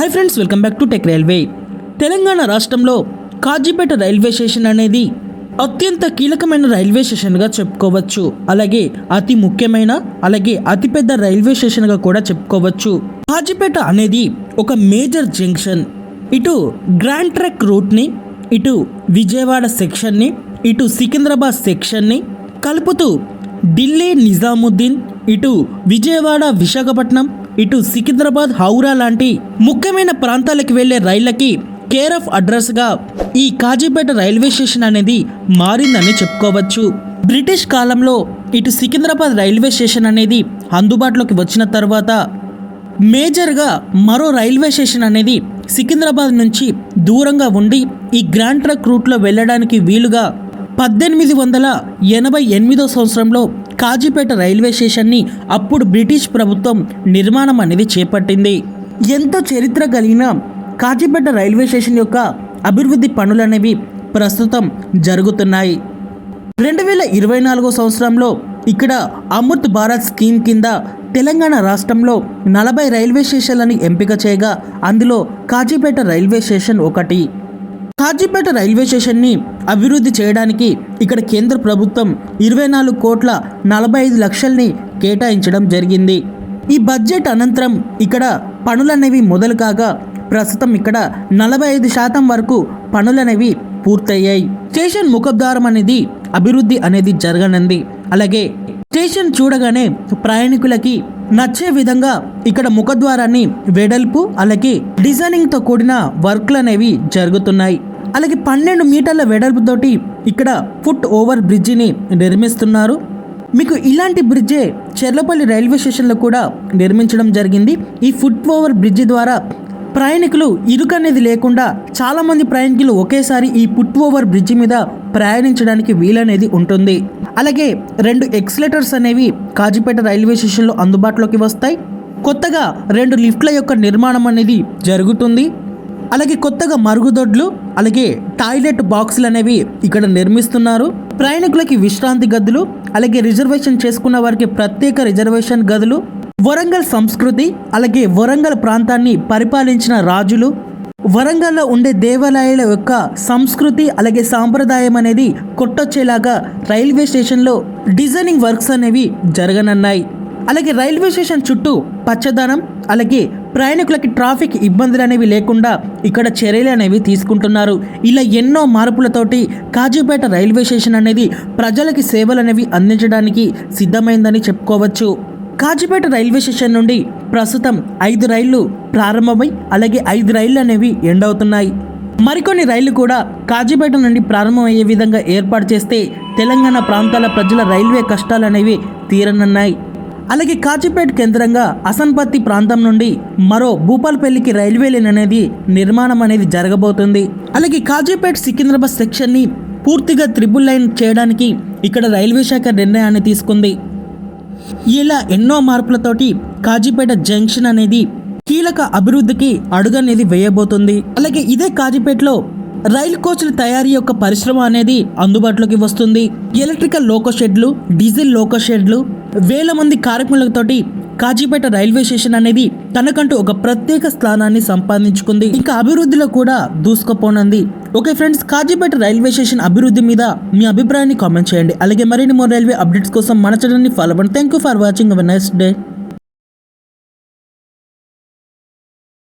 Hi friends, welcome back to tech railway. Telangana రాష్ట్రంలో Kazipet railway station అనేది అత్యంత కీలకమైన రైల్వే స్టేషన్గా చెప్పుకోవచ్చు. అలాగే అతి ముఖ్యమైన అలాగే అతిపెద్ద రైల్వే స్టేషన్గా కూడా చెప్పుకోవచ్చు. కాజీపేట అనేది ఒక మేజర్ జంక్షన్. ఇటు గ్రాండ్ ట్రక్ రూట్ని, ఇటు విజయవాడ సెక్షన్ని, ఇటు సికింద్రాబాద్ సెక్షన్ని కలుపుతూ ఢిల్లీ నిజాముద్దీన్, ఇటు విజయవాడ విశాఖపట్నం, ఇటు సికింద్రాబాద్ హౌరా లాంటి ముఖ్యమైన ప్రాంతాలకు వెళ్లే రైళ్లకి కేర్ ఆఫ్ అడ్రస్గా ఈ కాజీపేట రైల్వే స్టేషన్ అనేది మారిందని చెప్పుకోవచ్చు. బ్రిటిష్ కాలంలో ఇటు సికింద్రాబాద్ రైల్వే స్టేషన్ అనేది అందుబాటులోకి వచ్చిన తర్వాత మేజర్గా మరో రైల్వే స్టేషన్ అనేది సికింద్రాబాద్ నుంచి దూరంగా ఉండి ఈ గ్రాండ్ ట్రక్ రూట్లో వెళ్ళడానికి వీలుగా 1888 సంవత్సరంలో కాజీపేట రైల్వే స్టేషన్ని అప్పుడు బ్రిటిష్ ప్రభుత్వం నిర్మాణం అనేది చేపట్టింది. ఎంతో చరిత్ర కలిగిన కాజీపేట రైల్వే స్టేషన్ యొక్క అభివృద్ధి పనులు అనేవి ప్రస్తుతం జరుగుతున్నాయి. 2024 సంవత్సరంలో ఇక్కడ అమృత్ భారత్ స్కీమ్ కింద తెలంగాణ రాష్ట్రంలో 40 రైల్వే స్టేషన్లను ఎంపిక చేయగా అందులో కాజీపేట రైల్వే స్టేషన్ ఒకటి. కాజీపేట రైల్వే స్టేషన్ని అభివృద్ధి చేయడానికి ఇక్కడ కేంద్ర ప్రభుత్వం 24,45,00,000ని కేటాయించడం జరిగింది. ఈ బడ్జెట్ అనంతరం ఇక్కడ పనులనేవి మొదలు కాగా ప్రస్తుతం ఇక్కడ 45% వరకు పనులనేవి పూర్తయ్యాయి. స్టేషన్ ముఖద్వారం అనేది అభివృద్ధి అనేది జరగనుంది. అలాగే స్టేషన్ చూడగానే ప్రయాణికులకి నచ్చే విధంగా ఇక్కడ ముఖద్వారాన్ని వెడల్పు అలాగే డిజైనింగ్తో కూడిన వర్క్లు అనేవి జరుగుతున్నాయి. అలాగే 12 మీటర్ల వెడల్పుతోటి ఇక్కడ ఫుట్ ఓవర్ బ్రిడ్జిని నిర్మిస్తున్నారు. మీకు ఇలాంటి బ్రిడ్జే చెర్లపల్లి రైల్వే స్టేషన్లో కూడా నిర్మించడం జరిగింది. ఈ ఫుట్ ఓవర్ బ్రిడ్జి ద్వారా ప్రయాణికులు ఇరుకు అనేది లేకుండా చాలామంది ప్రయాణికులు ఒకేసారి ఈ ఫుట్ ఓవర్ బ్రిడ్జి మీద ప్రయాణించడానికి వీలనేది ఉంటుంది. అలాగే 2 ఎక్స్లేటర్స్ అనేవి కాజీపేట రైల్వే స్టేషన్లో అందుబాటులోకి వస్తాయి. కొత్తగా 2 లిఫ్ట్ల యొక్క నిర్మాణం అనేది జరుగుతుంది. అలాగే కొత్తగా మరుగుదొడ్లు అలాగే టాయిలెట్ బాక్సులు అనేవి ఇక్కడ నిర్మిస్తున్నారు. ప్రయాణికులకి విశ్రాంతి గదులు అలాగే రిజర్వేషన్ చేసుకున్న వారికి ప్రత్యేక రిజర్వేషన్ గదులు, వరంగల్ సంస్కృతి అలాగే వరంగల్ ప్రాంతాన్ని పరిపాలించిన రాజులు, వరంగల్లో ఉండే దేవాలయాల యొక్క సంస్కృతి అలాగే సాంప్రదాయం అనేది కొట్టొచ్చేలాగా రైల్వే స్టేషన్లో డిజైనింగ్ వర్క్స్ అనేవి జరగనున్నాయి. అలాగే రైల్వే స్టేషన్ చుట్టూ పచ్చదనం అలాగే ప్రయాణికులకి ట్రాఫిక్ ఇబ్బందులు అనేవి లేకుండా ఇక్కడ చర్యలు అనేవి తీసుకుంటున్నారు. ఇలా ఎన్నో మార్పులతోటి కాజీపేట రైల్వే స్టేషన్ అనేది ప్రజలకి సేవలు అనేవి అందించడానికి సిద్ధమైందని చెప్పుకోవచ్చు. కాజీపేట రైల్వే స్టేషన్ నుండి ప్రస్తుతం 5 రైళ్లు ప్రారంభమై అలాగే 5 రైళ్లు అనేవి ఎండ్ అవుతున్నాయి. మరికొన్ని రైళ్లు కూడా కాజీపేట నుండి ప్రారంభమయ్యే విధంగా ఏర్పాటు చేస్తే తెలంగాణ ప్రాంతాల ప్రజల రైల్వే కష్టాలు అనేవి తీరనున్నాయి. అలాగే కాజీపేట కేంద్రంగా అసన్పత్తి ప్రాంతం నుండి మరో భూపాల్పల్లికి రైల్వే లైన్ అనేది నిర్మాణం అనేది జరగబోతుంది. అలాగే కాజీపేట సికింద్రాబాద్ సెక్షన్ని పూర్తిగా త్రిబుల్ లైన్ చేయడానికి ఇక్కడ రైల్వే శాఖ నిర్ణయాన్ని తీసుకుంది. ఇలా ఎన్నో మార్పులతోటి కాజీపేట జంక్షన్ అనేది కీలక అభివృద్ధికి అడుగనేది వేయబోతుంది. అలాగే ఇదే కాజీపేటలో రైలు కోచ్ల తయారీ యొక్క పరిశ్రమ అనేది అందుబాటులోకి వస్తుంది. ఎలక్ట్రికల్ లోకో షెడ్లు, డీజిల్ లోకో షెడ్లు, వేల మంది కార్మికులతోటి కాజీపేట రైల్వే స్టేషన్ అనేది తనకంటూ ఒక ప్రత్యేక స్థానాన్ని సంపాదించుకుంది. ఇంకా అభివృద్ధిలో కూడా దూసుకుపోనుంది. Okay friends, Kazipet railway station అభివృద్ధి మీద మీ అభిప్రాయాన్ని కామెంట్ చేయండి. అలాగే మరిన్ని మోర్ రైల్వే అప్డేట్స్ కోసం మన ఛానల్ని ఫాలో అవ్వండి. Thank you for watching. Have a nice day.